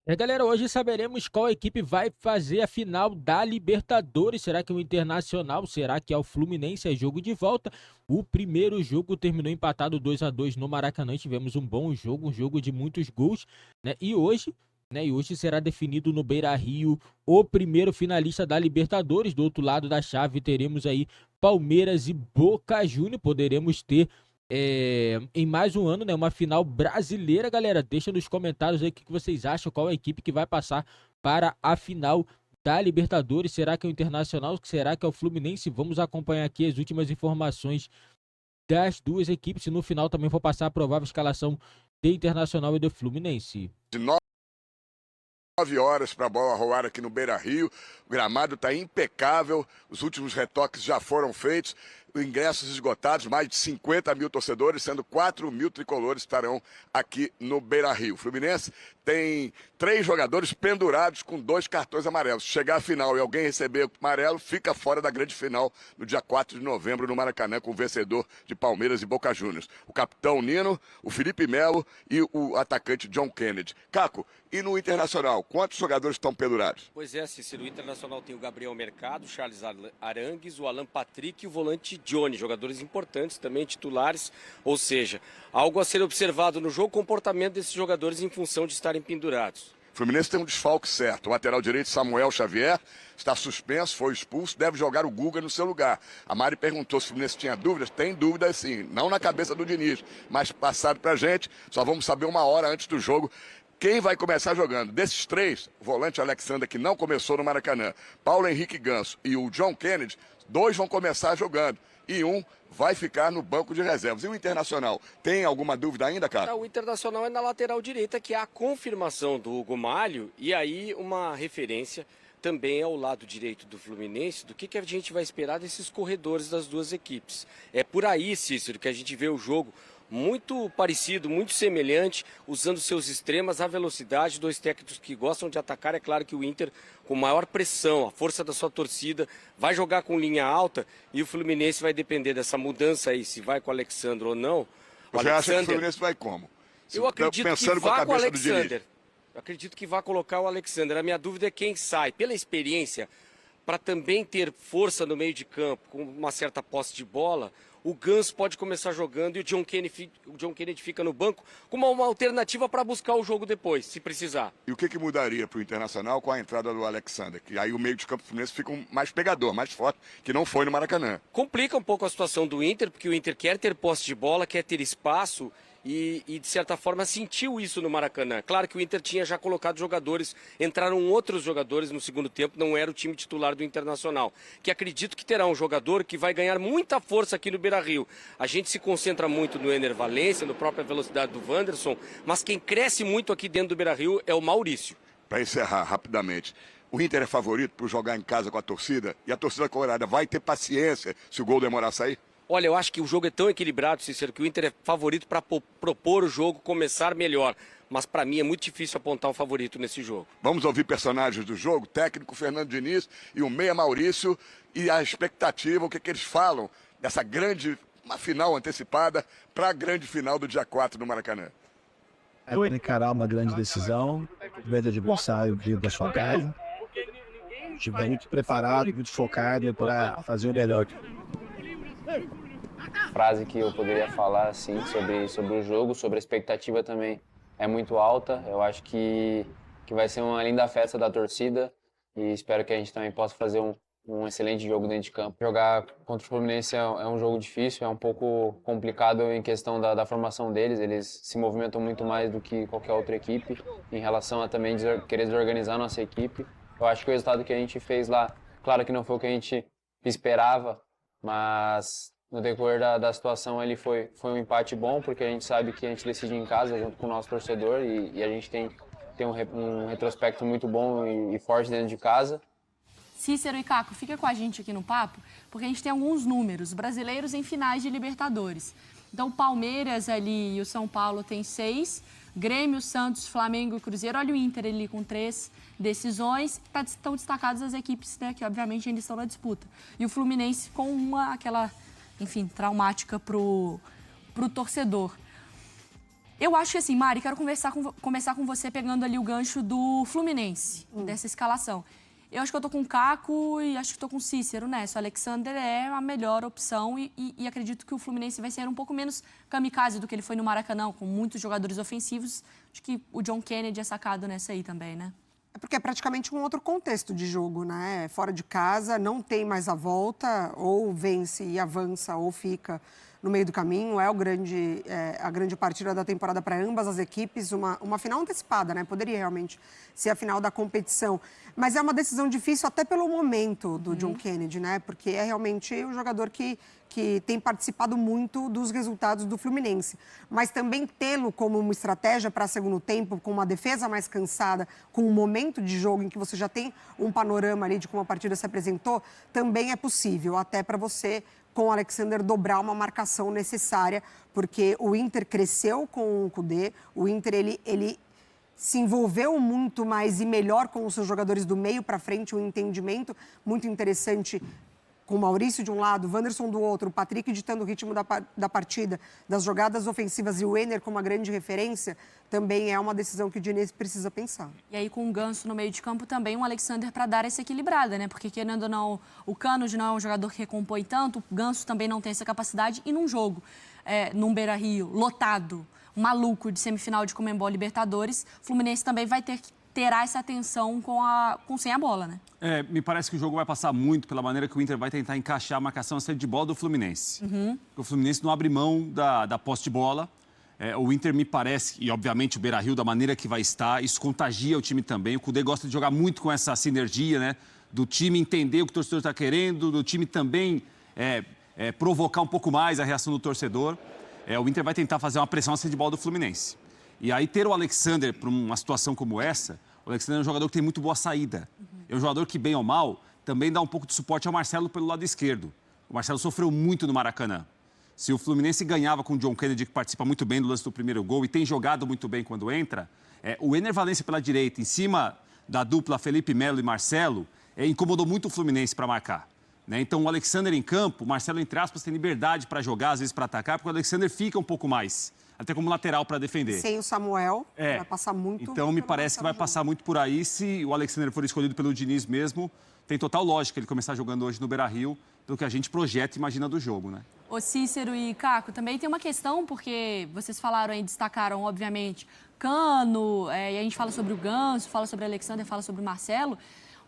Galera, hoje saberemos qual equipe vai fazer a final da Libertadores. Será que é o Internacional? Será que é o Fluminense? É jogo de volta. O primeiro jogo terminou empatado 2-2 no Maracanã. Tivemos um bom jogo, um jogo de muitos gols, né? E hoje será definido no Beira-Rio o primeiro finalista da Libertadores. Do outro lado da chave teremos aí Palmeiras e Boca Juniors. Poderemos ter em mais um ano, né, uma final brasileira, galera. Deixa nos comentários aí o que vocês acham, qual a equipe que vai passar para a final da Libertadores. Será que é o Internacional? Será que é o Fluminense? Vamos acompanhar aqui as últimas informações das duas equipes. E no final também vou passar a provável escalação de Internacional e do Fluminense. De 9 horas para a bola rolar aqui no Beira-Rio. O gramado está impecável, os últimos retoques já foram feitos. Ingressos esgotados, mais de 50 mil torcedores, sendo 4 mil tricolores estarão aqui no Beira-Rio. O Fluminense tem 3 jogadores pendurados com 2 cartões amarelos. Se chegar à final e alguém receber o amarelo, fica fora da grande final no dia 4 de novembro no Maracanã, com o vencedor de Palmeiras e Boca Juniors. O capitão Nino, o Felipe Melo e o atacante John Kennedy. Caco, e no Internacional, quantos jogadores estão pendurados? Pois é, Cícero, o Internacional tem o Gabriel Mercado, o Charles Arangues, o Alan Patrick e o volante Johnny, jogadores importantes também, titulares, ou seja, algo a ser observado no jogo, comportamento desses jogadores em função de estarem pendurados. O Fluminense tem um desfalque certo. O lateral direito, Samuel Xavier, está suspenso, foi expulso, deve jogar o Guga no seu lugar. A Mari perguntou se o Fluminense tinha dúvidas. Tem dúvidas sim, não na cabeça do Diniz, mas passado pra gente, só vamos saber uma hora antes do jogo quem vai começar jogando. Desses 3, o volante Alexander, que não começou no Maracanã, Paulo Henrique Ganso e o John Kennedy, 2 vão começar jogando e 1 vai ficar no banco de reservas. E o Internacional, tem alguma dúvida ainda, cara? O Internacional é na lateral direita, que é a confirmação do Hugo Malho, e aí uma referência também ao lado direito do Fluminense, do que a gente vai esperar desses corredores das duas equipes. É por aí, Cícero, que a gente vê o jogo muito parecido, muito semelhante, usando seus extremas, a velocidade, 2 técnicos que gostam de atacar. É claro que o Inter, com maior pressão, a força da sua torcida, vai jogar com linha alta e o Fluminense vai depender dessa mudança aí, se vai com o Alexandre ou não. Você acha que o Fluminense vai como? Eu acredito Pensando que com a vá com o cabeça do Diniz. Alexander. Eu acredito que vá colocar o Alexander. A minha dúvida é quem sai. Pela experiência, para também ter força no meio de campo, com uma certa posse de bola, o Ganso pode começar jogando e o John Kennedy fica no banco como uma alternativa para buscar o jogo depois, se precisar. E o que mudaria para o Internacional com a entrada do Alexander? Que aí o meio de campo do Fluminense fica mais pegador, mais forte, que não foi no Maracanã. Complica um pouco a situação do Inter, porque o Inter quer ter posse de bola, quer ter espaço e de certa forma sentiu isso no Maracanã. Claro que o Inter tinha já colocado jogadores, entraram outros jogadores no segundo tempo, não era o time titular do Internacional, que acredito que terá um jogador que vai ganhar muita força aqui no Beira-Rio. A gente se concentra muito no Ener Valencia, na própria velocidade do Wanderson, mas quem cresce muito aqui dentro do Beira-Rio é o Maurício. Para encerrar rapidamente, o Inter é favorito por jogar em casa com a torcida e a torcida colorada vai ter paciência se o gol demorar a sair? Olha, eu acho que o jogo é tão equilibrado, Cícero, que o Inter é favorito para propor o jogo, começar melhor. Mas para mim é muito difícil apontar um favorito nesse jogo. Vamos ouvir personagens do jogo, técnico Fernando Diniz e o meia Maurício, e a expectativa, o que eles falam dessa uma final antecipada para a grande final do dia 4 no Maracanã. É encarar uma grande decisão, ver o adversário vir da sua casa, estiver muito preparado, muito focado para fazer o melhor. Frase que eu poderia falar assim sobre o jogo, sobre a expectativa também é muito alta. Eu acho que vai ser uma linda festa da torcida e espero que a gente também possa fazer um excelente jogo dentro de campo. Jogar contra o Fluminense é um jogo difícil, é um pouco complicado em questão da formação deles. Eles se movimentam muito mais do que qualquer outra equipe em relação a também querer desorganizar a nossa equipe. Eu acho que o resultado que a gente fez lá, claro que não foi o que a gente esperava, mas no decorrer da situação ele foi um empate bom, porque a gente sabe que a gente decide em casa junto com o nosso torcedor e a gente tem um retrospecto muito bom e forte dentro de casa. Cícero e Caco, fica com a gente aqui no papo, porque a gente tem alguns números brasileiros em finais de Libertadores. Então, o Palmeiras ali e o São Paulo tem 6, Grêmio, Santos, Flamengo e Cruzeiro. Olha o Inter ali com 3 decisões. Estão destacadas as equipes, né, que obviamente ainda estão na disputa. E o Fluminense com aquela, enfim, traumática pro torcedor. Eu acho que assim, Mari, quero começar com você pegando ali o gancho do Fluminense, dessa escalação. Eu acho que eu tô com o Caco e acho que tô com o Cícero, né? O Alexander é a melhor opção e acredito que o Fluminense vai ser um pouco menos kamikaze do que ele foi no Maracanã, com muitos jogadores ofensivos. Acho que o John Kennedy é sacado nessa aí também, né? É porque é praticamente um outro contexto de jogo, né? Fora de casa, não tem mais a volta, ou vence e avança, ou fica no meio do caminho. É a grande partida da temporada para ambas as equipes, uma final antecipada, né? Poderia realmente ser a final da competição. Mas é uma decisão difícil até pelo momento do John Kennedy, né? Porque é realmente um jogador que tem participado muito dos resultados do Fluminense. Mas também tê-lo como uma estratégia para segundo tempo, com uma defesa mais cansada, com um momento de jogo em que você já tem um panorama ali de como a partida se apresentou, também é possível, até para você, com o Alexander, dobrar uma marcação necessária, porque o Inter cresceu com o Kudê, o Inter, ele se envolveu muito mais e melhor com os seus jogadores do meio para frente, um entendimento muito interessante com o Maurício de um lado, o Wanderson do outro, o Patrick ditando o ritmo da partida, das jogadas ofensivas e o Enner como uma grande referência, também é uma decisão que o Diniz precisa pensar. E aí com o Ganso no meio de campo também, um Alexander para dar essa equilibrada, né? Porque querendo ou não, o Cano não é um jogador que recompõe tanto, o Ganso também não tem essa capacidade e num jogo, num Beira-Rio, lotado, maluco de semifinal de Conmebol Libertadores, o Fluminense também vai terá essa atenção sem a bola, né? Me parece que o jogo vai passar muito pela maneira que o Inter vai tentar encaixar a marcação saída de bola do Fluminense. O Fluminense não abre mão da posse de bola. O Inter me parece, e obviamente o Beira-Rio da maneira que vai estar, isso contagia o time também. O Kudê gosta de jogar muito com essa sinergia, né? Do time entender o que o torcedor está querendo, do time também provocar um pouco mais a reação do torcedor. O Inter vai tentar fazer uma pressão saída de bola do Fluminense. E aí ter o Alexander para uma situação como essa, o Alexander é um jogador que tem muito boa saída. É um jogador que, bem ou mal, também dá um pouco de suporte ao Marcelo pelo lado esquerdo. O Marcelo sofreu muito no Maracanã. Se o Fluminense ganhava com o John Kennedy, que participa muito bem do lance do primeiro gol e tem jogado muito bem quando entra, o Enner Valencia pela direita, em cima da dupla Felipe Melo e Marcelo, incomodou muito o Fluminense para marcar. Né? Então o Alexander em campo, o Marcelo, entre aspas, tem liberdade para jogar, às vezes para atacar, porque o Alexander fica um pouco mais, até como lateral para defender. Sem o Samuel, vai passar muito... Então me parece que vai passar muito por aí. Se o Alexander for escolhido pelo Diniz mesmo, tem total lógica ele começar jogando hoje no Beira-Rio, pelo que a gente projeta e imagina do jogo, né? Ô Cícero e Caco, também tem uma questão, porque vocês falaram aí, destacaram, obviamente, Cano, e a gente fala sobre o Ganso, fala sobre o Alexander, fala sobre o Marcelo,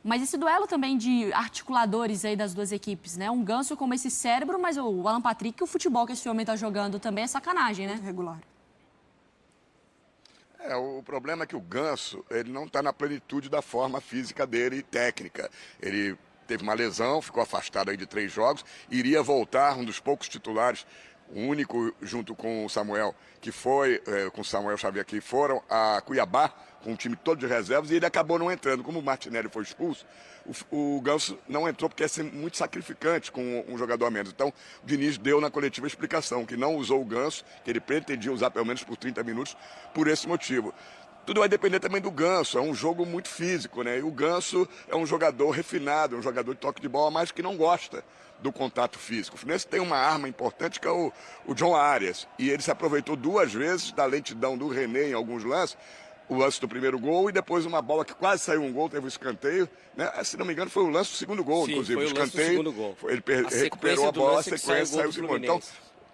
mas esse duelo também de articuladores aí das duas equipes, né? Um Ganso como esse cérebro, mas o Alan Patrick, o futebol que esse homem tá jogando também é sacanagem, né? Muito regular. O problema é que o Ganso, ele não está na plenitude da forma física dele e técnica. Ele teve uma lesão, ficou afastado aí de 3 jogos, iria voltar, um dos poucos titulares, o único junto com o Samuel, que foi, com o Samuel Xavier, que foram a Cuiabá, com um time todo de reservas, e ele acabou não entrando. Como o Martinelli foi expulso, o Ganso não entrou porque ia ser muito sacrificante com um jogador a menos. Então, o Diniz deu na coletiva a explicação, que não usou o Ganso, que ele pretendia usar pelo menos por 30 minutos, por esse motivo. Tudo vai depender também do Ganso, é um jogo muito físico, né? E o Ganso é um jogador refinado, um jogador de toque de bola, mas que não gosta do contato físico. O Fluminense tem uma arma importante que é o John Arias, e ele se aproveitou 2 vezes da lentidão do René em alguns lances, o lance do primeiro gol e depois uma bola que quase saiu um gol, teve um escanteio, né? Se não me engano foi o lance do segundo gol, Sim, inclusive. Foi o lance do segundo gol. Ele recuperou a bola, a sequência saiu o segundo. Então,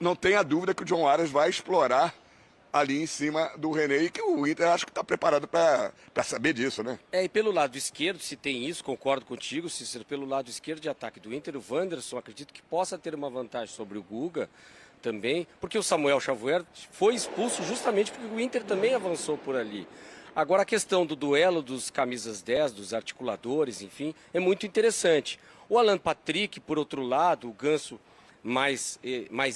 não tenha dúvida que o John Arias vai explorar ali em cima do René e que o Inter acho que está preparado para saber disso, né? E pelo lado esquerdo, se tem isso, concordo contigo, Cícero, pelo lado esquerdo de ataque do Inter, o Wanderson acredito que possa ter uma vantagem sobre o Guga também, porque o Samuel Xavier foi expulso justamente porque o Inter também avançou por ali. Agora a questão do duelo dos camisas 10, dos articuladores, enfim, é muito interessante. O Alan Patrick, por outro lado, o Ganso mais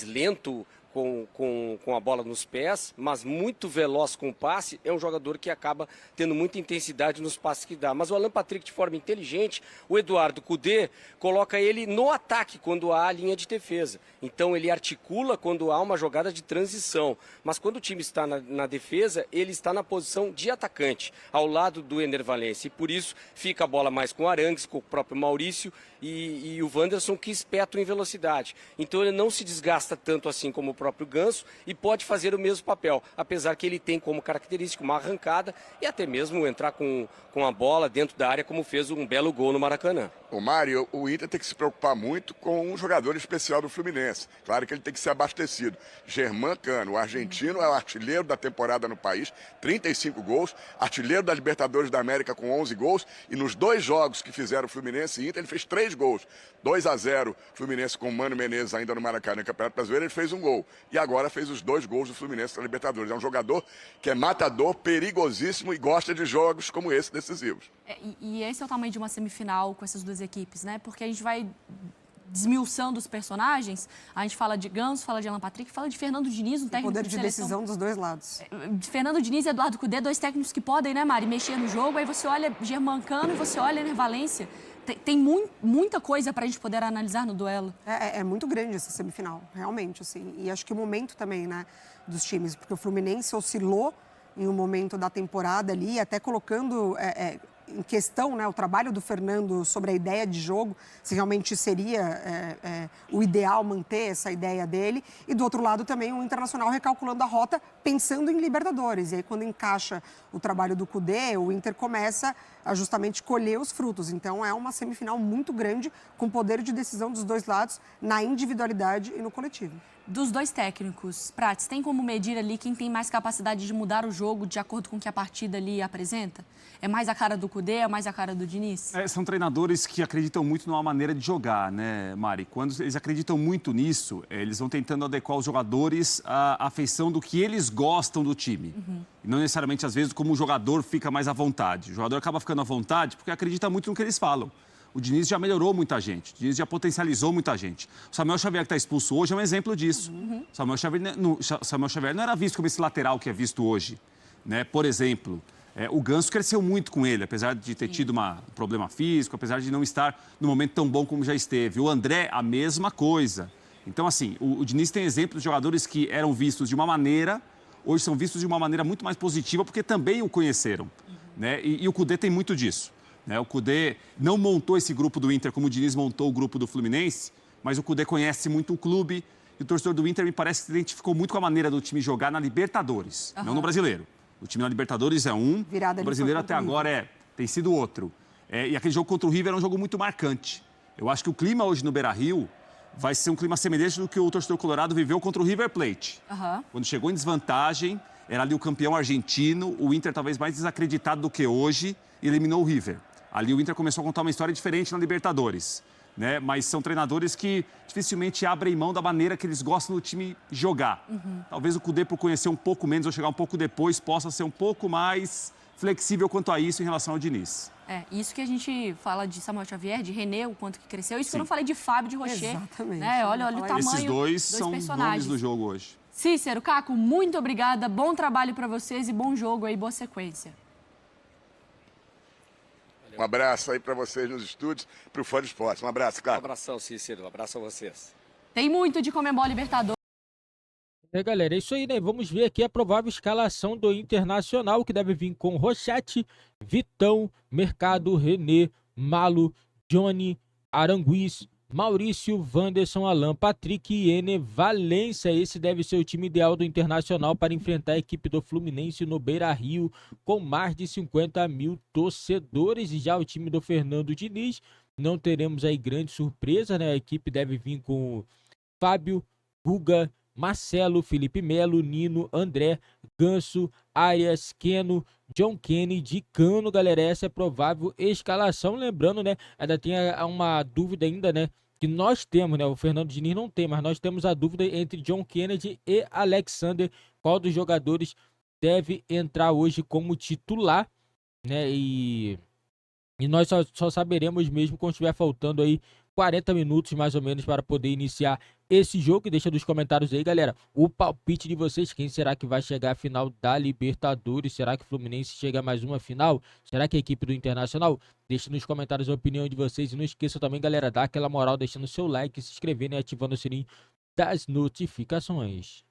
lento com a bola nos pés, mas muito veloz com o passe, é um jogador que acaba tendo muita intensidade nos passes que dá. Mas o Alan Patrick, de forma inteligente, o Eduardo Kudê coloca ele no ataque quando há a linha de defesa. Então ele articula quando há uma jogada de transição. Mas quando o time está na defesa, ele está na posição de atacante, ao lado do Enner Valencia. E por isso fica a bola mais com o Arangues, com o próprio Maurício e o Wanderson, que espetam em velocidade. Então ele não se desgasta tanto assim como o próprio Ganso e pode fazer o mesmo papel, apesar que ele tem como característica uma arrancada e até mesmo entrar com a bola dentro da área, como fez um belo gol no Maracanã. O Mário, o Inter tem que se preocupar muito com um jogador especial do Fluminense. Claro que ele tem que ser abastecido. Germán Cano, o argentino, é o artilheiro da temporada no país, 35 gols, artilheiro da Libertadores da América com 11 gols, e nos 2 jogos que fizeram Fluminense e Inter, ele fez 3 gols. 2-0, Fluminense com o Mano Menezes ainda no Maracanã, no Campeonato Brasileiro, ele fez um gol. E agora fez os 2 gols do Fluminense na Libertadores. É um jogador que é matador, perigosíssimo e gosta de jogos como esse, decisivos. E esse é o tamanho de uma semifinal com essas duas equipes, né? Porque a gente vai desmiuçando os personagens, a gente fala de Ganso, fala de Alan Patrick, fala de Fernando Diniz, um técnico Poder de de seleção. decisão dos 2 lados. De Fernando Diniz e Eduardo Cudê, 2 técnicos que podem, né, Mari, mexer no jogo. Aí você olha Germán Cano e você olha Ener Valencia. Tem muita coisa para a gente poder analisar no duelo. É muito grande essa semifinal, realmente, assim. E acho que o momento também, né, dos times, porque o Fluminense oscilou em um momento da temporada ali, até colocando em questão, né, o trabalho do Fernando sobre a ideia de jogo, se realmente seria o ideal manter essa ideia dele. E do outro lado também o Internacional recalculando a rota, pensando em Libertadores. E aí quando encaixa o trabalho do Cudê, o Inter começa a justamente colher os frutos. Então é uma semifinal muito grande, com poder de decisão dos 2 lados, na individualidade e no coletivo. Dos 2 técnicos, Prates, tem como medir ali quem tem mais capacidade de mudar o jogo de acordo com o que a partida ali apresenta? É mais a cara do Cudê, é mais a cara do Diniz? São treinadores que acreditam muito numa maneira de jogar, né, Mari? Quando eles acreditam muito nisso, eles vão tentando adequar os jogadores à afeição do que eles gostam do time. E não necessariamente, às vezes, como o jogador fica mais à vontade. O jogador acaba ficando à vontade porque acredita muito no que eles falam. O Diniz já melhorou muita gente, o Diniz já potencializou muita gente. O Samuel Xavier, que está expulso hoje, é um exemplo disso. O Samuel Xavier não era visto como esse lateral que é visto hoje, né? Por exemplo, o Ganso cresceu muito com ele, apesar de ter tido um problema físico, apesar de não estar no momento tão bom como já esteve. O André, a mesma coisa. Então, assim, o Diniz tem exemplos de jogadores que eram vistos de uma maneira, hoje são vistos de uma maneira muito mais positiva, porque também o conheceram, né? E o Cudê tem muito disso. O Cudê não montou esse grupo do Inter como o Diniz montou o grupo do Fluminense, mas o Cudê conhece muito o clube e o torcedor do Inter me parece que se identificou muito com a maneira do time jogar na Libertadores, não no Brasileiro. O time na Libertadores é um, o brasileiro até agora tem sido outro. E aquele jogo contra o River é um jogo muito marcante. Eu acho que o clima hoje no Beira-Rio vai ser um clima semelhante do que o torcedor colorado viveu contra o River Plate. Quando chegou em desvantagem, era ali o campeão argentino, o Inter talvez mais desacreditado do que hoje, e eliminou o River. Ali o Inter começou a contar uma história diferente na Libertadores, né? Mas são treinadores que dificilmente abrem mão da maneira que eles gostam do time jogar. Talvez o Cudê, por conhecer um pouco menos ou chegar um pouco depois, possa ser um pouco mais flexível quanto a isso em relação ao Diniz. Isso que a gente fala de Samuel Xavier, de René, o quanto que cresceu. Isso que eu não falei de Fábio, de Rocher. Exatamente. Né? Olha o tamanho Esses dois dos são personagens. nomes do jogo hoje. Cícero, Caco, muito obrigada. Bom trabalho para vocês e bom jogo aí, boa sequência. Um abraço aí para vocês nos estúdios, para o Fã do Esporte. Um abraço, cara. Um abração, Cícero. Um abraço a vocês. Tem muito de Conmebol Libertadores. Galera, é isso aí, né? Vamos ver aqui a provável escalação do Internacional, que deve vir com Rochete, Vitão, Mercado, René, Malo, Johnny, Aranguiz, Maurício, Wanderson, Alan, Patrick e Ener Valencia. Esse deve ser o time ideal do Internacional para enfrentar a equipe do Fluminense no Beira-Rio, com mais de 50 mil torcedores. E já o time do Fernando Diniz, não teremos aí grande surpresa, né? A equipe deve vir com Fábio, Guga, Marcelo, Felipe Melo, Nino, André, Ganso, Arias, Keno, John Kennedy, Cano, galera. Essa é a provável escalação. Lembrando, né, ainda tem uma dúvida ainda, né, que nós temos, né, o Fernando Diniz não tem, mas nós temos a dúvida entre John Kennedy e Alexander, qual dos jogadores deve entrar hoje como titular, né, e nós só saberemos mesmo quando estiver faltando aí 40 minutos mais ou menos para poder iniciar esse jogo. Deixa nos comentários aí, galera, o palpite de vocês. Quem será que vai chegar à final da Libertadores? Será que o Fluminense chega a mais uma final? Será que a equipe do Internacional? Deixa nos comentários a opinião de vocês. E não esqueça também, galera, dar aquela moral deixando seu like, se inscrevendo e ativando o sininho das notificações.